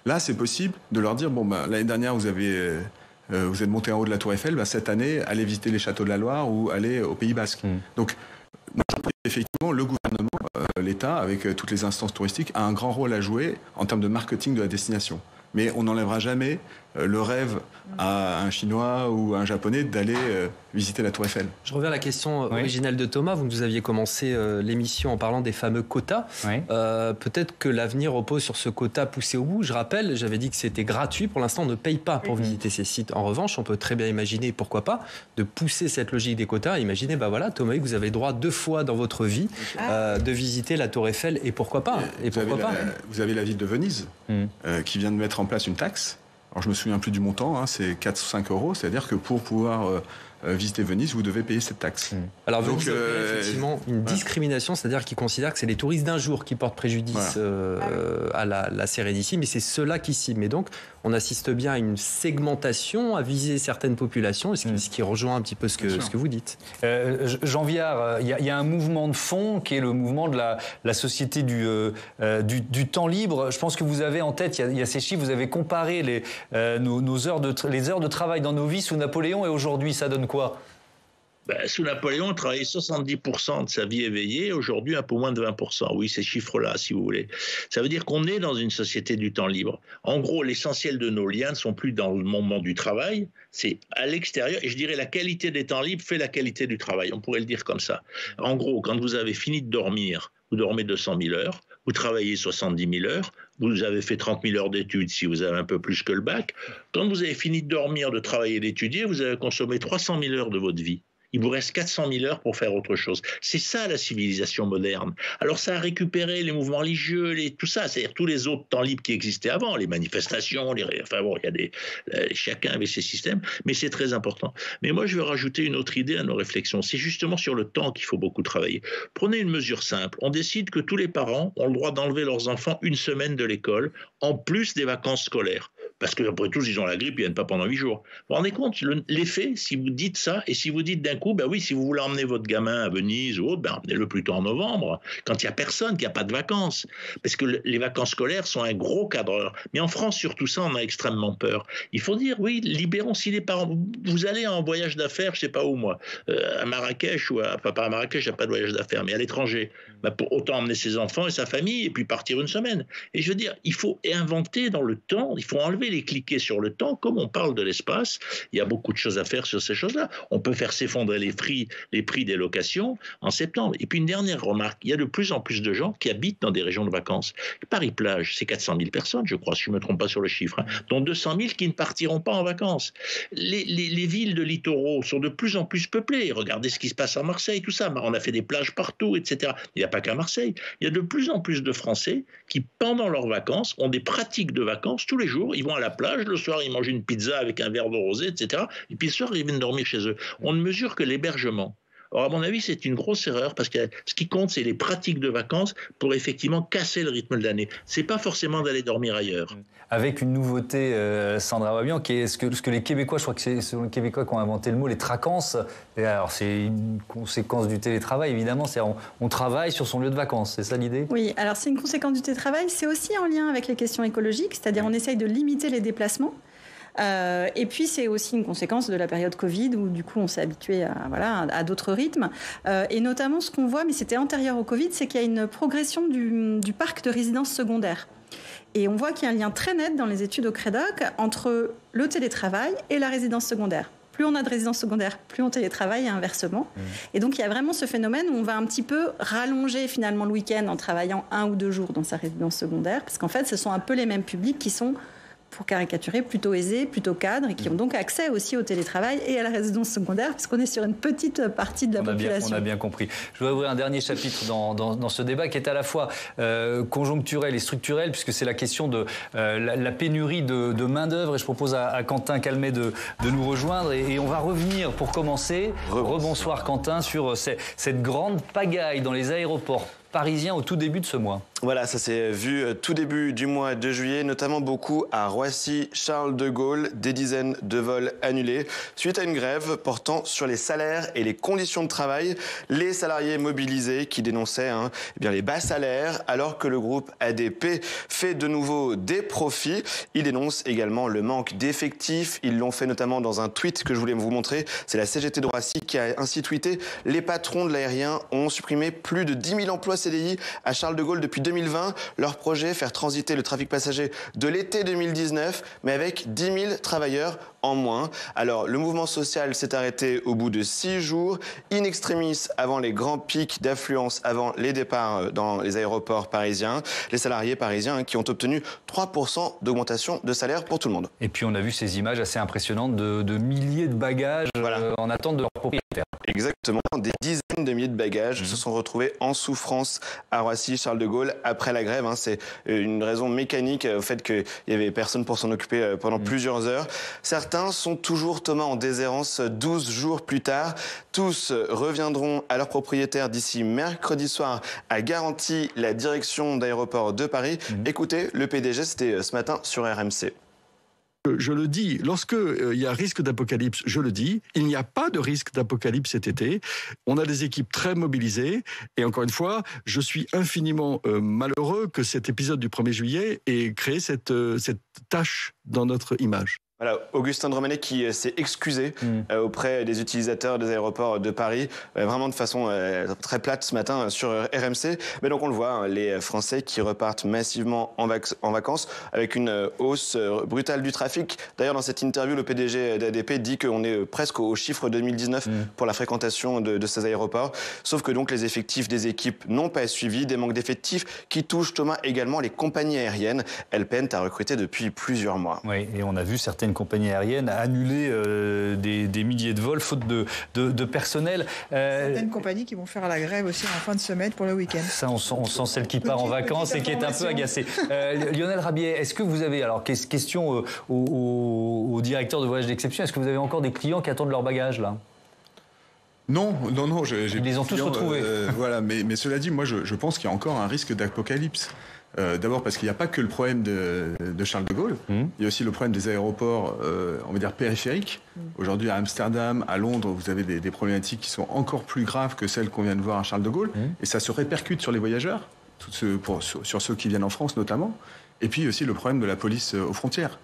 là c'est possible de leur dire « bon, l'année dernière vous êtes monté en haut de la Tour Eiffel, cette année allez visiter les châteaux de la Loire ou allez au Pays Basque ». Donc, moi, je pense qu'effectivement, le gouvernement, l'État, avec toutes les instances touristiques, a un grand rôle à jouer en termes de marketing de la destination. Mais on n'enlèvera jamais le rêve à un Chinois ou à un Japonais d'aller visiter la Tour Eiffel. Je reviens à la question originelle de Thomas. Vous aviez commencé l'émission en parlant des fameux quotas. Peut-être que l'avenir repose sur ce quota poussé au bout. Je rappelle, j'avais dit que c'était gratuit. Pour l'instant, on ne paye pas pour visiter ces sites. En revanche, on peut très bien imaginer, pourquoi pas, de pousser cette logique des quotas. Imaginez, Thomas, vous avez le droit 2 fois dans votre vie de visiter la Tour Eiffel. Et pourquoi pas Vous avez la ville de Venise qui vient de mettre en place une taxe. Alors, je me souviens plus du montant, c'est 4 ou 5 euros. C'est-à-dire que pour pouvoir visiter Venise, vous devez payer cette taxe. Alors, Venise a effectivement une discrimination, c'est-à-dire qu'ils considèrent que c'est les touristes d'un jour qui portent préjudice à la Sérénissime, mais c'est ceux-là qui ciblent. Mais donc, on assiste bien à une segmentation, à viser certaines populations, ce qui rejoint un petit peu ce que vous dites. Jean Viard, il y a un mouvement de fond qui est le mouvement de la société du temps libre. Je pense que vous avez en tête, il y a ces chiffres, vous avez comparé les heures de travail dans nos vies sous Napoléon et aujourd'hui, ça donne quoi? Sous Napoléon, on travaillait 70% de sa vie éveillée, aujourd'hui un peu moins de 20%. Oui, ces chiffres-là, si vous voulez. Ça veut dire qu'on est dans une société du temps libre. En gros, l'essentiel de nos liens ne sont plus dans le moment du travail, c'est à l'extérieur. Et je dirais la qualité des temps libres fait la qualité du travail. On pourrait le dire comme ça. En gros, quand vous avez fini de dormir, vous dormez 200 000 heures, vous travaillez 70 000 heures, vous avez fait 30 000 heures d'études si vous avez un peu plus que le bac. Quand vous avez fini de dormir, de travailler, d'étudier, vous avez consommé 300 000 heures de votre vie. Il vous reste 400 000 heures pour faire autre chose. C'est ça la civilisation moderne. Alors ça a récupéré les mouvements religieux, tout ça, c'est-à-dire tous les autres temps libres qui existaient avant, les manifestations, chacun avait ses systèmes, mais c'est très important. Mais moi je veux rajouter une autre idée à nos réflexions. C'est justement sur le temps qu'il faut beaucoup travailler. Prenez une mesure simple. On décide que tous les parents ont le droit d'enlever leurs enfants 1 semaine de l'école, en plus des vacances scolaires. Parce qu'après tout, ils ont la grippe, ils ne viennent pas pendant 8 jours. Vous vous rendez compte, l'effet, si vous dites ça, et si vous dites d'un coup, si vous voulez emmener votre gamin à Venise ou autre, emmenez-le plutôt en novembre, quand il n'y a personne, qu'il n'y a pas de vacances. Parce que les vacances scolaires sont un gros cadreur. Mais en France, surtout ça, on a extrêmement peur. Il faut dire, oui, libérons si les parents... Vous allez en voyage d'affaires, je ne sais pas où, moi, à Marrakech, pas à Marrakech, il n'y a pas de voyage d'affaires, mais à l'étranger. Pour autant emmener ses enfants et sa famille, et puis partir 1 semaine. Et je veux dire, il faut inventer dans le temps, il faut enlever les cliquets sur le temps, comme on parle de l'espace, il y a beaucoup de choses à faire sur ces choses-là. On peut faire s'effondrer les prix des locations en septembre. Et puis une dernière remarque, il y a de plus en plus de gens qui habitent dans des régions de vacances. Paris-Plage, c'est 400 000 personnes, je crois, si je ne me trompe pas sur le chiffre, dont 200 000 qui ne partiront pas en vacances. Les villes de littoraux sont de plus en plus peuplées. Regardez ce qui se passe à Marseille, tout ça. On a fait des plages partout, etc. Il n'y a pas qu'à Marseille. Il y a de plus en plus de Français qui, pendant leurs vacances, ont des pratiques de vacances tous les jours. Ils vont à la plage, le soir, ils mangent une pizza avec un verre de rosé, etc. Et puis le soir, ils viennent dormir chez eux. On ne mesure que l'hébergement. Or, à mon avis, c'est une grosse erreur parce que ce qui compte, c'est les pratiques de vacances pour effectivement casser le rythme de l'année. C'est pas forcément d'aller dormir ailleurs. Avec une nouveauté, Sandra Wabian, qui est ce que les Québécois, je crois que c'est les Québécois qui ont inventé le mot, les tracances. Et alors, c'est une conséquence du télétravail, évidemment. On travaille sur son lieu de vacances, c'est ça l'idée? Oui, alors c'est une conséquence du télétravail. C'est aussi en lien avec les questions écologiques, c'est-à-dire on essaye de limiter les déplacements. Et puis c'est aussi une conséquence de la période Covid où du coup on s'est habitué à d'autres rythmes. Et notamment ce qu'on voit, mais c'était antérieur au Covid, c'est qu'il y a une progression du parc de résidences secondaires. Et on voit qu'il y a un lien très net dans les études au Crédoc entre le télétravail et la résidence secondaire. Plus on a de résidences secondaires, plus on télétravaille et inversement. Et donc il y a vraiment ce phénomène où on va un petit peu rallonger finalement le week-end en travaillant 1 ou 2 jours dans sa résidence secondaire, parce qu'en fait ce sont un peu les mêmes publics qui sont, pour caricaturer, plutôt aisés, plutôt cadres, et qui ont donc accès aussi au télétravail et à la résidence secondaire, puisqu'on est sur une petite partie de la population. On a bien compris. Je voudrais ouvrir un dernier chapitre dans ce débat qui est à la fois conjoncturel et structurel, puisque c'est la question de la pénurie de main-d'œuvre. Et je propose à Quentin Calmet de nous rejoindre. Et on va revenir, pour commencer, rebonsoir Quentin, sur cette grande pagaille dans les aéroports parisiens au tout début de ce mois. Voilà, ça s'est vu tout début du mois de juillet, notamment beaucoup à Roissy, Charles de Gaulle, des dizaines de vols annulés suite à une grève portant sur les salaires et les conditions de travail. Les salariés mobilisés qui dénonçaient les bas salaires alors que le groupe ADP fait de nouveau des profits. Ils dénoncent également le manque d'effectifs. Ils l'ont fait notamment dans un tweet que je voulais vous montrer. C'est la CGT de Roissy qui a ainsi tweeté: les patrons de l'aérien ont supprimé plus de 10 000 emplois CDI à Charles de Gaulle depuis 2020. Leur projet, faire transiter le trafic passager de l'été 2019, mais avec 10 000 travailleurs en moins. Alors, le mouvement social s'est arrêté au bout de 6 jours, in extremis avant les grands pics d'affluence, avant les départs dans les aéroports parisiens. Les salariés parisiens qui ont obtenu 3% d'augmentation de salaire pour tout le monde. Et puis, on a vu ces images assez impressionnantes de milliers de bagages en attente de leurs propriétaires. Exactement, des dizaines de milliers de bagages se sont retrouvés en souffrance à Roissy, Charles de Gaulle, après la grève. C'est une raison mécanique au fait qu'il n'y avait personne pour s'en occuper pendant plusieurs heures. Certains sont toujours, Thomas, en déshérence 12 jours plus tard. Tous reviendront à leurs propriétaires d'ici mercredi soir, a garanti la direction d'aéroports de Paris. Écoutez, le PDG, c'était ce matin sur RMC. Je le dis, lorsque il y a risque d'apocalypse, je le dis, il n'y a pas de risque d'apocalypse cet été. On a des équipes très mobilisées et encore une fois, je suis infiniment malheureux que cet épisode du 1er juillet ait créé cette tache dans notre image. Voilà, Augustin de Romanet qui s'est excusé auprès des utilisateurs des aéroports de Paris, vraiment de façon très plate ce matin sur RMC. Mais donc on le voit, les Français qui repartent massivement en vacances avec une hausse brutale du trafic. D'ailleurs, dans cette interview, le PDG d'ADP dit qu'on est presque au chiffre 2019 pour la fréquentation de ces aéroports. Sauf que donc les effectifs des équipes n'ont pas suivi, des manques d'effectifs qui touchent, Thomas, également les compagnies aériennes. Elles peinent à recruter depuis plusieurs mois. Oui, et on a vu certaines compagnies aériennes annuler des milliers de vols faute de personnel. Certaines compagnies qui vont faire la grève aussi en fin de semaine pour le week-end. Ça, on sent celle qui part en vacances et qui est un peu agacée. Lionel Rabier, est-ce que vous avez, alors question au directeur de voyage d'exception, est-ce que vous avez encore des clients qui attendent leur bagage là ? Non. Ils les ont tous retrouvés. Voilà, mais cela dit, moi je pense qu'il y a encore un risque d'apocalypse. D'abord parce qu'il n'y a pas que le problème de Charles de Gaulle, il y a aussi le problème des aéroports, on va dire périphériques. Aujourd'hui à Amsterdam, à Londres, vous avez des problématiques qui sont encore plus graves que celles qu'on vient de voir à Charles de Gaulle, et ça se répercute sur les voyageurs, sur ceux qui viennent en France notamment, et puis aussi le problème de la police aux frontières.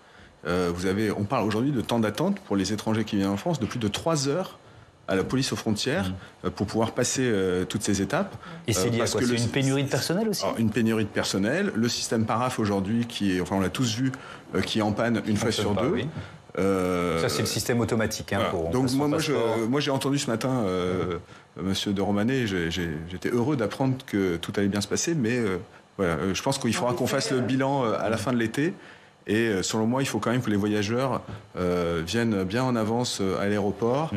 On parle aujourd'hui de temps d'attente pour les étrangers qui viennent en France de plus de 3 heures à la police aux frontières pour pouvoir passer toutes ces étapes. Et c'est lié à quoi ? C'est une pénurie de personnel aussi ? Une pénurie de personnel. Le système Paraf aujourd'hui, on l'a tous vu, qui est en panne une fois sur deux. Oui. Ça, c'est le système automatique. Pour donc moi, j'ai entendu ce matin Monsieur de Romanet, j'étais heureux d'apprendre que tout allait bien se passer, mais je pense qu'il faudra qu'on fasse le bilan à la fin de l'été. Et selon moi, il faut quand même que les voyageurs viennent bien en avance à l'aéroport,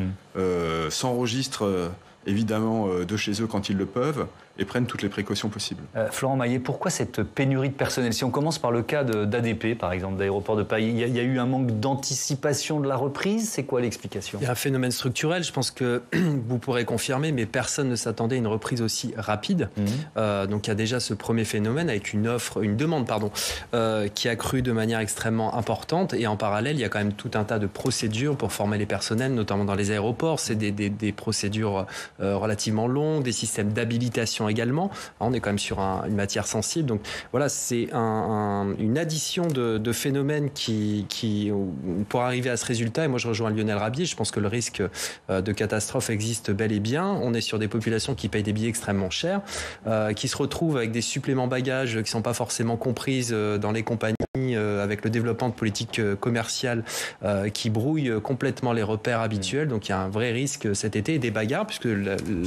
s'enregistrent évidemment de chez eux quand ils le peuvent et prennent toutes les précautions possibles. Florent Maillet, pourquoi cette pénurie de personnel? Si on commence par le cas d'ADP, par exemple, d'Aéroports de Paris, il y a eu un manque d'anticipation de la reprise. C'est quoi l'explication? Il y a un phénomène structurel, je pense que vous pourrez confirmer, mais personne ne s'attendait à une reprise aussi rapide. Donc il y a déjà ce premier phénomène avec une demande qui a cru de manière extrêmement importante. Et en parallèle, il y a quand même tout un tas de procédures pour former les personnels, notamment dans les aéroports. C'est des procédures relativement longues, des systèmes d'habilitation également. On est quand même sur une matière sensible. Donc voilà, c'est une addition de phénomènes qui pour arriver à ce résultat. Et moi, je rejoins Lionel Rabier. Je pense que le risque de catastrophe existe bel et bien. On est sur des populations qui payent des billets extrêmement chers, qui se retrouvent avec des suppléments bagages qui ne sont pas forcément comprises dans les compagnies, avec le développement de politiques commerciales qui brouillent complètement les repères habituels. Donc il y a un vrai risque cet été et des bagarres, puisque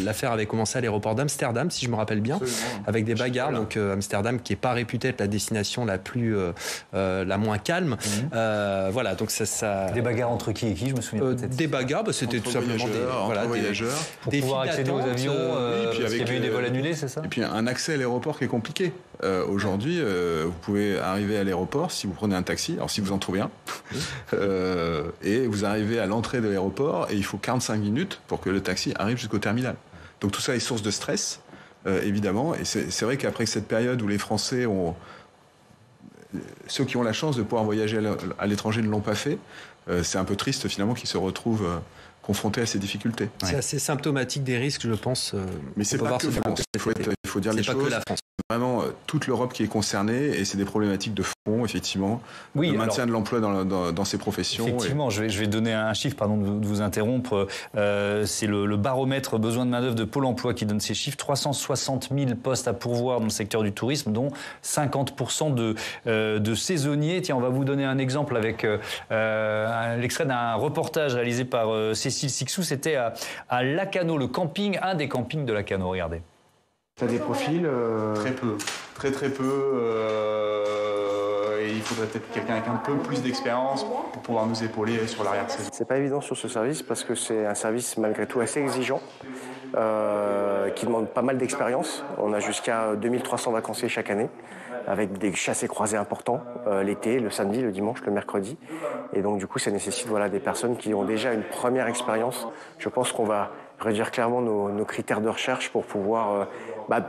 l'affaire avait commencé à l'aéroport d'Amsterdam, si je me rappelle bien, avec des bagarres. Donc Amsterdam qui n'est pas réputée être la destination la moins calme. Voilà, donc ça... Des bagarres entre qui et qui, je me souviens peut-être. Des bagarres, c'était tout simplement des voyageurs. Pour pouvoir accéder aux avions, parce qu'il y avait eu des vols annulés, c'est ça? Et puis un accès à l'aéroport qui est compliqué. Aujourd'hui, vous pouvez arriver à l'aéroport si vous prenez un taxi, alors si vous en trouvez un, et vous arrivez à l'entrée de l'aéroport et il faut 45 minutes pour que le taxi arrive jusqu'au terminal. Donc tout ça est source de stress, évidemment, et c'est vrai qu'après cette période où les Français ceux qui ont la chance de pouvoir voyager à l'étranger ne l'ont pas fait, c'est un peu triste finalement qu'ils se retrouvent confrontés à ces difficultés. C'est assez symptomatique des risques, je pense. Mais c'est pas que la France. Il faut dire les choses. C'est pas que la France. Vraiment toute l'Europe qui est concernée et c'est des problématiques de fond, effectivement, le maintien de l'emploi dans ces professions. Effectivement, je vais donner un chiffre, pardon de vous interrompre. C'est le baromètre besoin de main-d'œuvre de Pôle emploi qui donne ces chiffres. 360 000 postes à pourvoir dans le secteur du tourisme, dont 50% de saisonniers. Tiens, on va vous donner un exemple avec l'extrait d'un reportage réalisé par Cécile Sixou. C'était à Lacano, le camping, un des campings de Lacano. Regardez. T'as des profils Très peu. Très peu. Et il faudrait peut-être quelqu'un avec un peu plus d'expérience pour pouvoir nous épauler sur l'arrière-saison. C'est pas évident sur ce service parce que c'est un service malgré tout assez exigeant, qui demande pas mal d'expérience. On a jusqu'à 2300 vacanciers chaque année, avec des chassés-croisés importants l'été, le samedi, le dimanche, le mercredi. Et donc du coup, ça nécessite des personnes qui ont déjà une première expérience. Je pense qu'on va réduire clairement nos critères de recherche pour pouvoir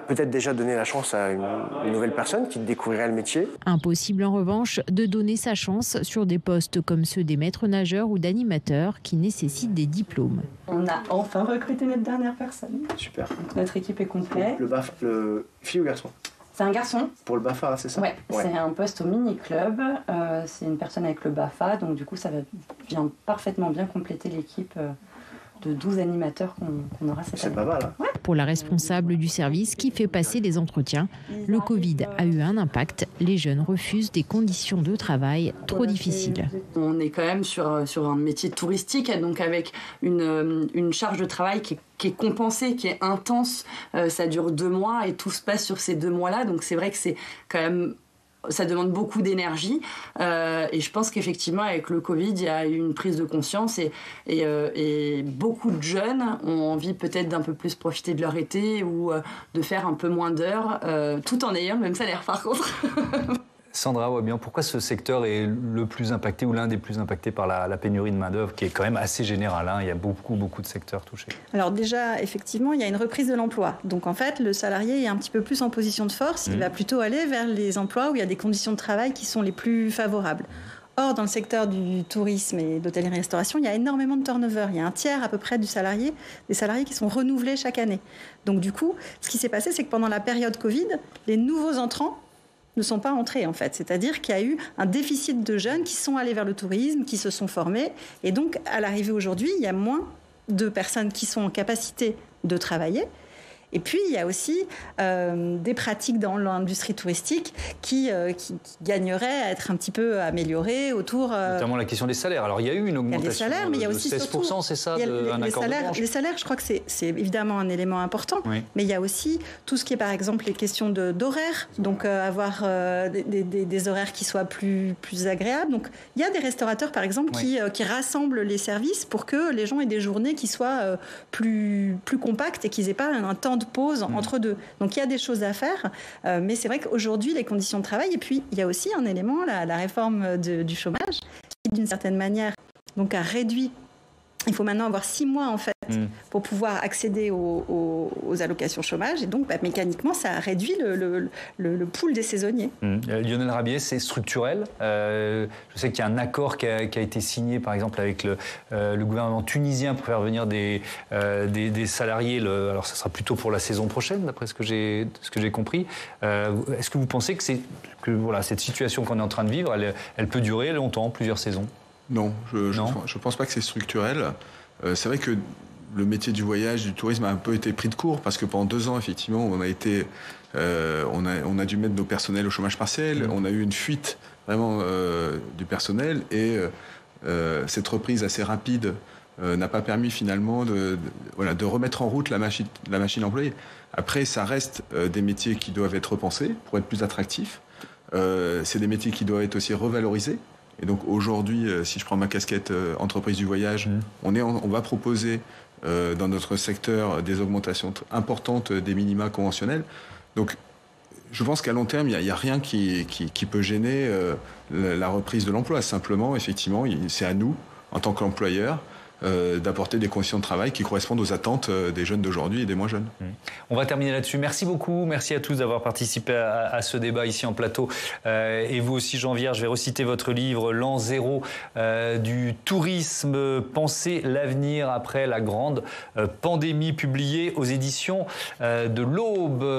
peut-être déjà donner la chance à une nouvelle personne qui découvrirait le métier. Impossible en revanche de donner sa chance sur des postes comme ceux des maîtres nageurs ou d'animateurs qui nécessitent des diplômes. On a enfin recruté notre dernière personne. Super. Donc, notre équipe est complète. Le fille ou garçon? C'est un garçon. Pour le BAFA, c'est ça? Ouais. C'est un poste au mini-club. C'est une personne avec le BAFA, donc du coup ça vient parfaitement bien compléter l'équipe de 12 animateurs qu'on aura cette année. C'est pas mal, hein? Ouais. Pour la responsable du service qui fait passer les entretiens, le Covid a eu un impact. Les jeunes refusent des conditions de travail trop difficiles. On est quand même sur un métier touristique, donc avec une charge de travail qui est compensée, qui est intense. Ça dure 2 mois et tout se passe sur ces 2 mois-là. Donc c'est vrai que c'est quand même... Ça demande beaucoup d'énergie et je pense qu'effectivement avec le Covid il y a eu une prise de conscience et beaucoup de jeunes ont envie peut-être d'un peu plus profiter de leur été ou de faire un peu moins d'heures tout en ayant le même salaire par contre. Sandra Wabian, pourquoi ce secteur est le plus impacté ou l'un des plus impactés par la pénurie de main-d'œuvre qui est quand même assez générale, hein? Il y a beaucoup de secteurs touchés. Alors déjà, effectivement, il y a une reprise de l'emploi. Donc en fait, le salarié est un petit peu plus en position de force. Il va plutôt aller vers les emplois où il y a des conditions de travail qui sont les plus favorables. Or, dans le secteur du tourisme et de l'hôtellerie-restauration, il y a énormément de turnover. Il y a un tiers à peu près des salariés qui sont renouvelés chaque année. Donc du coup, ce qui s'est passé, c'est que pendant la période Covid, les nouveaux entrants ne sont pas entrés en fait. C'est-à-dire qu'il y a eu un déficit de jeunes qui sont allés vers le tourisme, qui se sont formés. Et donc, à l'arrivée aujourd'hui, il y a moins de personnes qui sont en capacité de travailler. Et puis, il y a aussi des pratiques dans l'industrie touristique qui gagneraient à être un petit peu améliorées autour... Notamment la question des salaires. Alors, il y a eu une augmentation salaires, mais il y a aussi de 16%, c'est ça, d'un accord de branche. Les salaires, je crois que c'est évidemment un élément important, mais il y a aussi tout ce qui est, par exemple, les questions d'horaires, donc avoir des horaires qui soient plus agréables. Donc, il y a des restaurateurs, par exemple, qui rassemblent les services pour que les gens aient des journées qui soient plus compactes et qu'ils n'aient pas un temps de pause entre deux. Donc, il y a des choses à faire, mais c'est vrai qu'aujourd'hui, les conditions de travail, et puis, il y a aussi un élément, la réforme du chômage, qui, d'une certaine manière, donc a réduit. Il faut maintenant avoir 6 mois en fait pour pouvoir accéder aux allocations chômage et donc mécaniquement ça a réduit le pool des saisonniers. Lionel Rabier, c'est structurel. Je sais qu'il y a un accord qui a été signé par exemple avec le gouvernement tunisien pour faire venir des salariés. Alors ça sera plutôt pour la saison prochaine d'après ce que j'ai compris. Est-ce que vous pensez que cette situation qu'on est en train de vivre, elle peut durer longtemps, plusieurs saisons ? Non, je pense pas que c'est structurel. C'est vrai que le métier du voyage, du tourisme a un peu été pris de court parce que pendant 2 ans, effectivement, on a dû mettre nos personnels au chômage partiel. On a eu une fuite vraiment du personnel et cette reprise assez rapide n'a pas permis finalement de remettre en route la machine employée. Après, ça reste des métiers qui doivent être repensés pour être plus attractifs. C'est des métiers qui doivent être aussi revalorisés. Et donc aujourd'hui, si je prends ma casquette entreprise du voyage, on va proposer dans notre secteur des augmentations importantes des minima conventionnels. Donc je pense qu'à long terme, il n'y a rien qui peut gêner la reprise de l'emploi. Simplement, effectivement, c'est à nous, en tant qu'employeurs, d'apporter des conditions de travail qui correspondent aux attentes des jeunes d'aujourd'hui et des moins jeunes. On va terminer là-dessus. Merci beaucoup. Merci à tous d'avoir participé à ce débat ici en plateau. Et vous aussi, Jean Vierge, je vais reciter votre livre « L'an zéro du tourisme, penser l'avenir après la grande pandémie » publié aux éditions de l'Aube.